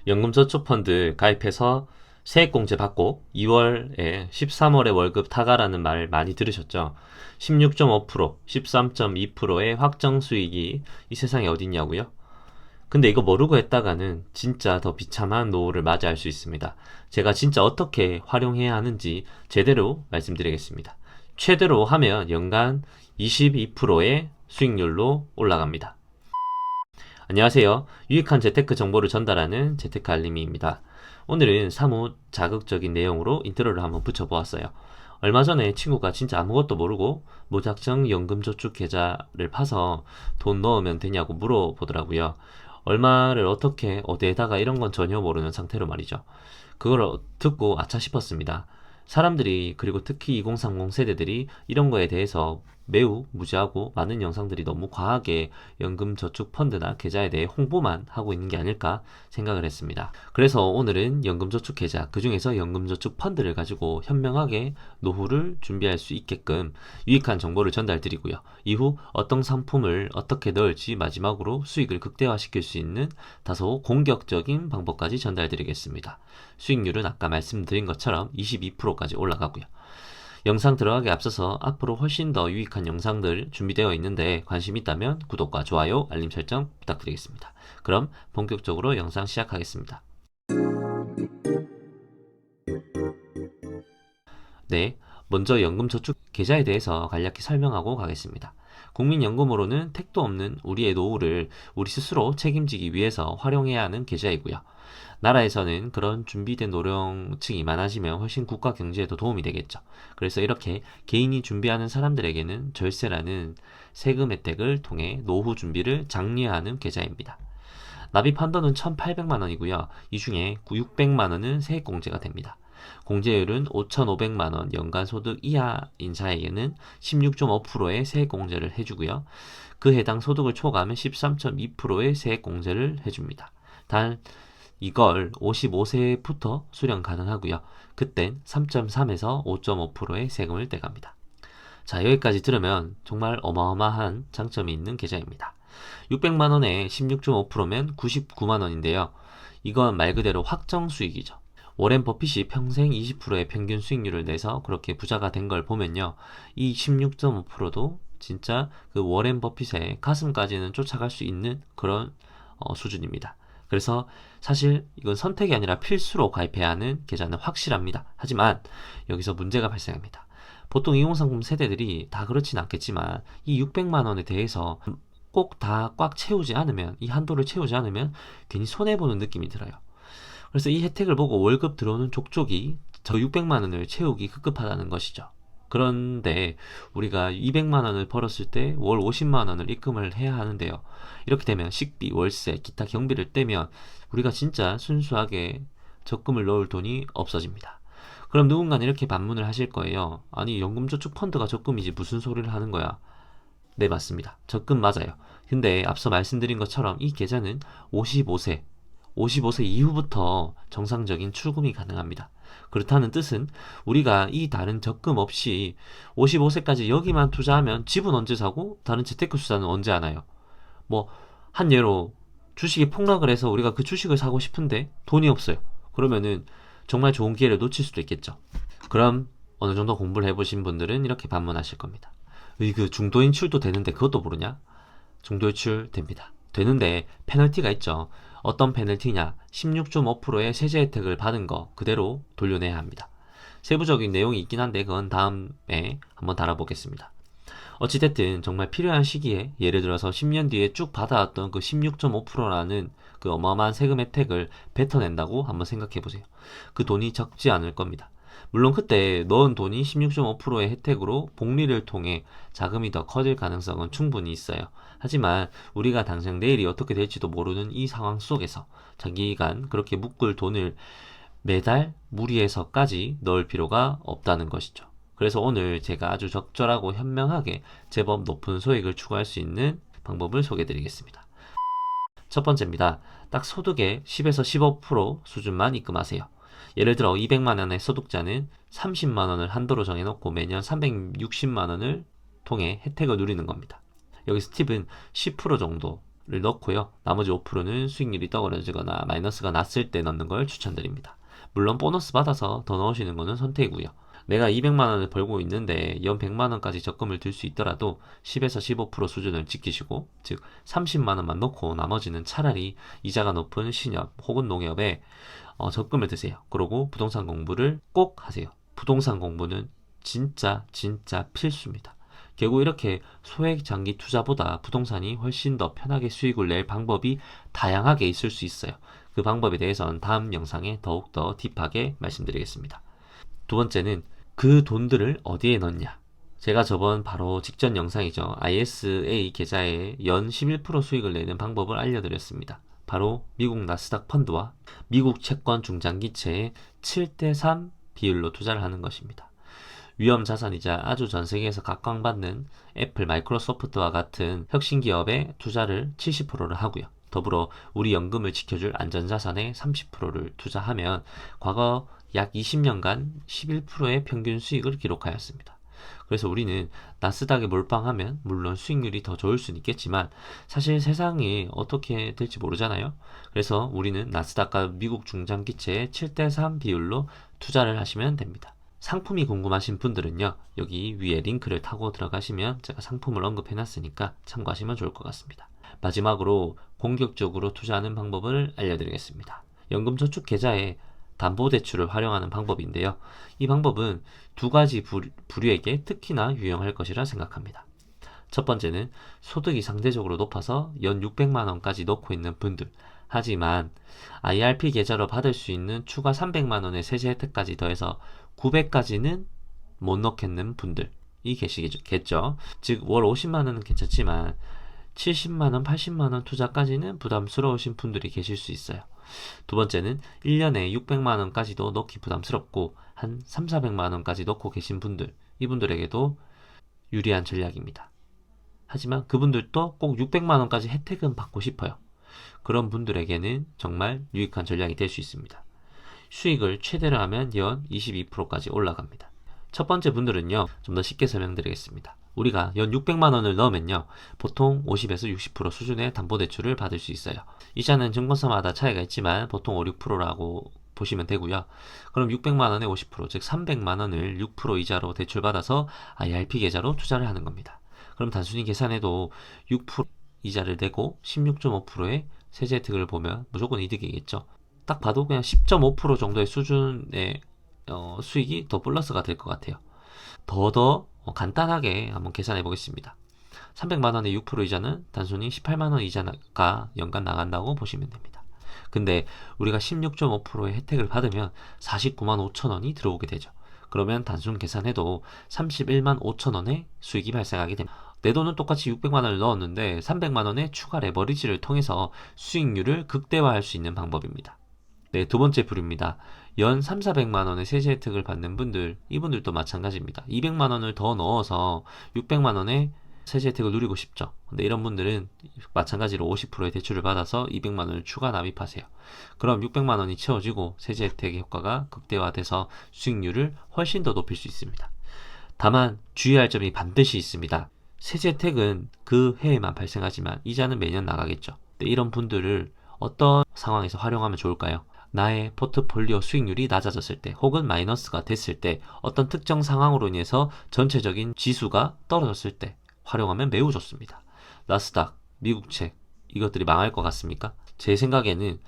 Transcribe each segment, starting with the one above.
연금저축펀드 가입해서 세액공제 받고 2월에 13월에 월급 타가라는 말 많이 들으셨죠? 16.5%, 13.2%의 확정 수익이 이 세상에 어딨냐고요? 근데 이거 모르고 했다가는 진짜 더 비참한 노후를 맞이할 수 있습니다. 제가 진짜 어떻게 활용해야 하는지 제대로 말씀드리겠습니다. 최대로 하면 연간 22%의 수익률로 올라갑니다. 안녕하세요. 유익한 재테크 정보를 전달하는 재테크 알림이입니다. 오늘은 사뭇 자극적인 내용으로 인트로를 한번 붙여보았어요. 얼마 전에 친구가 진짜 아무것도 모르고 무작정 연금저축 계좌를 파서 돈 넣으면 되냐고 물어보더라고요. 얼마를 어떻게 어디에다가 이런 건 전혀 모르는 상태로 말이죠. 그걸 듣고 아차 싶었습니다. 사람들이, 그리고 특히 2030 세대들이 이런 거에 대해서 매우 무지하고 많은 영상들이 너무 과하게 연금저축펀드나 계좌에 대해 홍보만 하고 있는 게 아닐까 생각을 했습니다. 그래서 오늘은 연금저축계좌, 그 중에서 연금저축펀드를 가지고 현명하게 노후를 준비할 수 있게끔 유익한 정보를 전달드리고요. 이후 어떤 상품을 어떻게 넣을지, 마지막으로 수익을 극대화시킬 수 있는 다소 공격적인 방법까지 전달드리겠습니다. 수익률은 아까 말씀드린 것처럼 22%까지 올라가고요. 영상 들어가기 앞서서 앞으로 훨씬 더 유익한 영상들 준비되어 있는데 관심 있다면 구독과 좋아요, 알림 설정 부탁드리겠습니다. 그럼 본격적으로 영상 시작하겠습니다. 네, 먼저 연금저축 계좌에 대해서 간략히 설명하고 가겠습니다. 국민연금으로는 택도 없는 우리의 노후를 우리 스스로 책임지기 위해서 활용해야 하는 계좌이고요. 나라에서는 그런 준비된 노령층이 많아지면 훨씬 국가 경제에도 도움이 되겠죠. 그래서 이렇게 개인이 준비하는 사람들에게는 절세라는 세금 혜택을 통해 노후 준비를 장려하는 계좌입니다. 납입 한도는 1,800만 원이고요. 이 중에 600만 원은 세액공제가 됩니다. 공제율은 5,500만 원 연간 소득 이하인 자에게는 16.5%의 세액공제를 해주고요. 그 해당 소득을 초과하면 13.2%의 세액공제를 해줍니다. 단 이걸 55세부터 수령 가능하고요. 그땐 3.3에서 5.5%의 세금을 떼갑니다. 자, 여기까지 들으면 정말 어마어마한 장점이 있는 계좌입니다. 600만 원에 16.5%면 99만 원인데요. 이건 말 그대로 확정 수익이죠. 워렌 버핏이 평생 20%의 평균 수익률을 내서 그렇게 부자가 된 걸 보면요. 이 16.5%도 진짜 그 워렌 버핏의 가슴까지는 쫓아갈 수 있는 그런 수준입니다. 그래서 사실 이건 선택이 아니라 필수로 가입해야 하는 계좌는 확실합니다. 하지만 여기서 문제가 발생합니다. 보통 2030 세대들이 다 그렇진 않겠지만 이 600만 원에 대해서 꼭 다 꽉 채우지 않으면, 이 한도를 채우지 않으면 괜히 손해보는 느낌이 들어요. 그래서 이 혜택을 보고 월급 들어오는 족족이 저 600만 원을 채우기 급급하다는 것이죠. 그런데 우리가 200만 원을 벌었을 때 월 50만 원을 입금을 해야 하는데요. 이렇게 되면 식비, 월세, 기타 경비를 떼면 우리가 진짜 순수하게 적금을 넣을 돈이 없어집니다. 그럼 누군가는 이렇게 반문을 하실 거예요. 아니, 연금저축펀드가 적금이지 무슨 소리를 하는 거야? 네, 맞습니다. 적금 맞아요. 근데 앞서 말씀드린 것처럼 이 계좌는 55세 이후부터 정상적인 출금이 가능합니다. 그렇다는 뜻은 우리가 이 다른 적금 없이 55세까지 여기만 투자하면 집은 언제 사고 다른 재테크 투자는 언제 하나요? 뭐, 한 예로 주식이 폭락을 해서 우리가 그 주식을 사고 싶은데 돈이 없어요. 그러면은 정말 좋은 기회를 놓칠 수도 있겠죠. 그럼 어느 정도 공부를 해보신 분들은 이렇게 반문하실 겁니다. 그 중도인출도 되는데 그것도 모르냐? 중도인출 됩니다. 되는데 페널티가 있죠. 어떤 페널티냐? 16.5%의 세제 혜택을 받은 거 그대로 돌려내야 합니다. 세부적인 내용이 있긴 한데 그건 다음에 한번 다뤄보겠습니다. 어찌됐든 정말 필요한 시기에, 예를 들어서 10년 뒤에 쭉 받아왔던 그 16.5%라는 그 어마어마한 세금 혜택을 뱉어낸다고 한번 생각해보세요. 그 돈이 적지 않을 겁니다. 물론 그때 넣은 돈이 16.5%의 혜택으로 복리를 통해 자금이 더 커질 가능성은 충분히 있어요. 하지만 우리가 당장 내일이 어떻게 될지도 모르는 이 상황 속에서 장기간 그렇게 묶을 돈을 매달 무리해서까지 넣을 필요가 없다는 것이죠. 그래서 오늘 제가 아주 적절하고 현명하게 제법 높은 소액을 추구할 수 있는 방법을 소개해 드리겠습니다. 첫 번째입니다. 딱 소득의 10에서 15% 수준만 입금하세요. 예를 들어 200만 원의 소득자는 30만 원을 한도로 정해놓고 매년 360만 원을 통해 혜택을 누리는 겁니다. 여기서 팁은 10% 정도를 넣고요. 나머지 5%는 수익률이 떨어지거나 마이너스가 났을 때 넣는 걸 추천드립니다. 물론 보너스 받아서 더 넣으시는 거는 선택이고요. 내가 200만 원을 벌고 있는데 연 100만 원까지 적금을 들 수 있더라도 10에서 15% 수준을 지키시고, 즉 30만 원만 넣고 나머지는 차라리 이자가 높은 신협 혹은 농협에 적금을 드세요. 그리고 부동산 공부를 꼭 하세요. 부동산 공부는 진짜 필수입니다. 결국 이렇게 소액 장기 투자보다 부동산이 훨씬 더 편하게 수익을 낼 방법이 다양하게 있을 수 있어요. 그 방법에 대해서는 다음 영상에 더욱더 딥하게 말씀드리겠습니다. 두 번째는 그 돈들을 어디에 넣냐. 제가 저번 바로 직전 영상이죠. ISA 계좌에 연 11% 수익을 내는 방법을 알려드렸습니다. 바로 미국 나스닥 펀드와 미국 채권 중장기채에 7대3 비율로 투자를 하는 것입니다. 위험 자산이자 아주 전 세계에서 각광받는 애플, 마이크로소프트와 같은 혁신 기업에 투자를 70%를 하고요. 더불어 우리 연금을 지켜줄 안전자산에 30%를 투자하면 과거 약 20년간 11%의 평균 수익을 기록하였습니다. 그래서 우리는 나스닥에 몰빵하면 물론 수익률이 더 좋을 수는 있겠지만 사실 세상이 어떻게 될지 모르잖아요. 그래서 우리는 나스닥과 미국 중장기채에 7대3 비율로 투자를 하시면 됩니다. 상품이 궁금하신 분들은요, 여기 위에 링크를 타고 들어가시면 제가 상품을 언급해 놨으니까 참고하시면 좋을 것 같습니다. 마지막으로 공격적으로 투자하는 방법을 알려드리겠습니다. 연금저축 계좌에 담보대출을 활용하는 방법인데요. 이 방법은 두 가지 부류에게 특히나 유용할 것이라 생각합니다. 첫 번째는 소득이 상대적으로 높아서 연 600만 원까지 넣고 있는 분들, 하지만 IRP 계좌로 받을 수 있는 추가 300만 원의 세제 혜택까지 더해서 900까지는 못 넣겠는 분들이 계시겠죠. 즉 월 50만 원은 괜찮지만 70만 원, 80만 원 투자까지는 부담스러우신 분들이 계실 수 있어요. 두 번째는 1년에 600만 원까지도 넣기 부담스럽고 한 3, 400만 원까지 넣고 계신 분들, 이분들에게도 유리한 전략입니다. 하지만 그분들도 꼭 600만 원까지 혜택은 받고 싶어요. 그런 분들에게는 정말 유익한 전략이 될 수 있습니다. 수익을 최대로 하면 연 22%까지 올라갑니다. 첫 번째 분들은요, 좀 더 쉽게 설명드리겠습니다. 우리가 연 600만 원을 넣으면요, 보통 50에서 60% 수준의 담보대출을 받을 수 있어요. 이자는 증권사마다 차이가 있지만 보통 5, 6%라고 보시면 되고요. 그럼 600만 원에 50%, 즉 300만 원을 6% 이자로 대출받아서 IRP 계좌로 투자를 하는 겁니다. 그럼 단순히 계산해도 6% 이자를 내고 16.5%의 세제 혜택을 보면 무조건 이득이겠죠. 딱 봐도 그냥 10.5% 정도의 수준의 수익이 더 플러스가 될 것 같아요. 더 간단하게 한번 계산해 보겠습니다. 300만 원의 6% 이자는 단순히 18만 원 이자가 연간 나간다고 보시면 됩니다. 근데 우리가 16.5%의 혜택을 받으면 49만 5천 원이 들어오게 되죠. 그러면 단순 계산해도 31만 5천 원의 수익이 발생하게 됩니다. 내 돈은 똑같이 600만 원을 넣었는데 300만 원의 추가 레버리지를 통해서 수익률을 극대화할 수 있는 방법입니다. 네, 두 번째 부류입니다. 연 3, 400만 원의 세제 혜택을 받는 분들, 이분들도 마찬가지입니다. 200만 원을 더 넣어서 600만 원의 세제 혜택을 누리고 싶죠. 근데 이런 분들은 마찬가지로 50%의 대출을 받아서 200만 원을 추가 납입하세요. 그럼 600만 원이 채워지고 세제 혜택의 효과가 극대화돼서 수익률을 훨씬 더 높일 수 있습니다. 다만 주의할 점이 반드시 있습니다. 세제 혜택은 그 해에만 발생하지만 이자는 매년 나가겠죠. 근데 이런 분들을 어떤 상황에서 활용하면 좋을까요? 나의 포트폴리오 수익률이 낮아졌을 때 혹은 마이너스가 됐을 때 어떤 특정 상황으로 인해서 전체적인 지수가 떨어졌을 때 활용하면 매우 좋습니다. 나스닥, 미국채 이것들이 망할 것 같습니까? 제 생각에는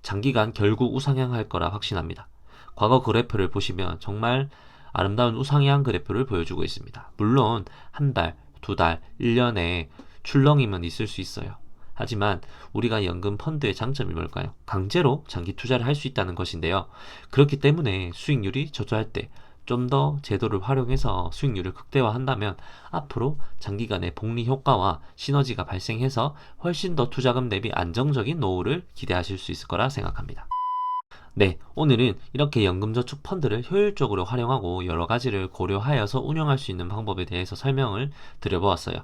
장기간 결국 우상향할 거라 확신합니다. 과거 그래프를 보시면 정말 아름다운 우상향 그래프를 보여주고 있습니다. 물론 한 달, 두 달, 1년에 출렁임은 있을 수 있어요. 하지만 우리가 연금 펀드의 장점이 뭘까요? 강제로 장기 투자를 할 수 있다는 것인데요. 그렇기 때문에 수익률이 저조할 때 좀 더 제도를 활용해서 수익률을 극대화한다면 앞으로 장기간의 복리 효과와 시너지가 발생해서 훨씬 더 투자금 대비 안정적인 노후를 기대하실 수 있을 거라 생각합니다. 네, 오늘은 이렇게 연금저축 펀드를 효율적으로 활용하고 여러 가지를 고려하여서 운영할 수 있는 방법에 대해서 설명을 드려보았어요.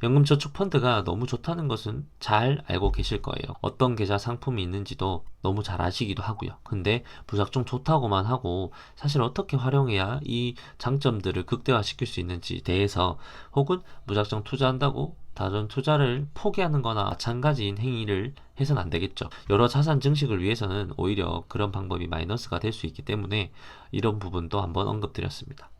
연금저축펀드가 너무 좋다는 것은 잘 알고 계실 거예요. 어떤 계좌 상품이 있는지도 너무 잘 아시기도 하고요. 근데 무작정 좋다고만 하고 사실 어떻게 활용해야 이 장점들을 극대화시킬 수 있는지 대해서 혹은 무작정 투자한다고 다른 투자를 포기하는 거나 마찬가지인 행위를 해서는 안 되겠죠. 여러 자산 증식을 위해서는 오히려 그런 방법이 마이너스가 될 수 있기 때문에 이런 부분도 한번 언급드렸습니다.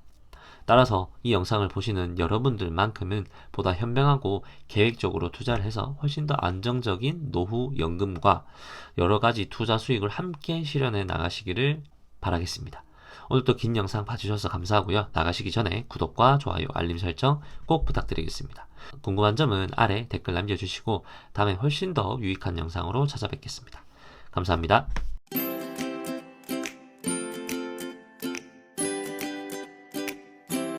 따라서 이 영상을 보시는 여러분들만큼은 보다 현명하고 계획적으로 투자를 해서 훨씬 더 안정적인 노후 연금과 여러 가지 투자 수익을 함께 실현해 나가시기를 바라겠습니다. 오늘도 긴 영상 봐주셔서 감사하고요. 나가시기 전에 구독과 좋아요, 알림 설정 꼭 부탁드리겠습니다. 궁금한 점은 아래 댓글 남겨주시고 다음엔 훨씬 더 유익한 영상으로 찾아뵙겠습니다. 감사합니다.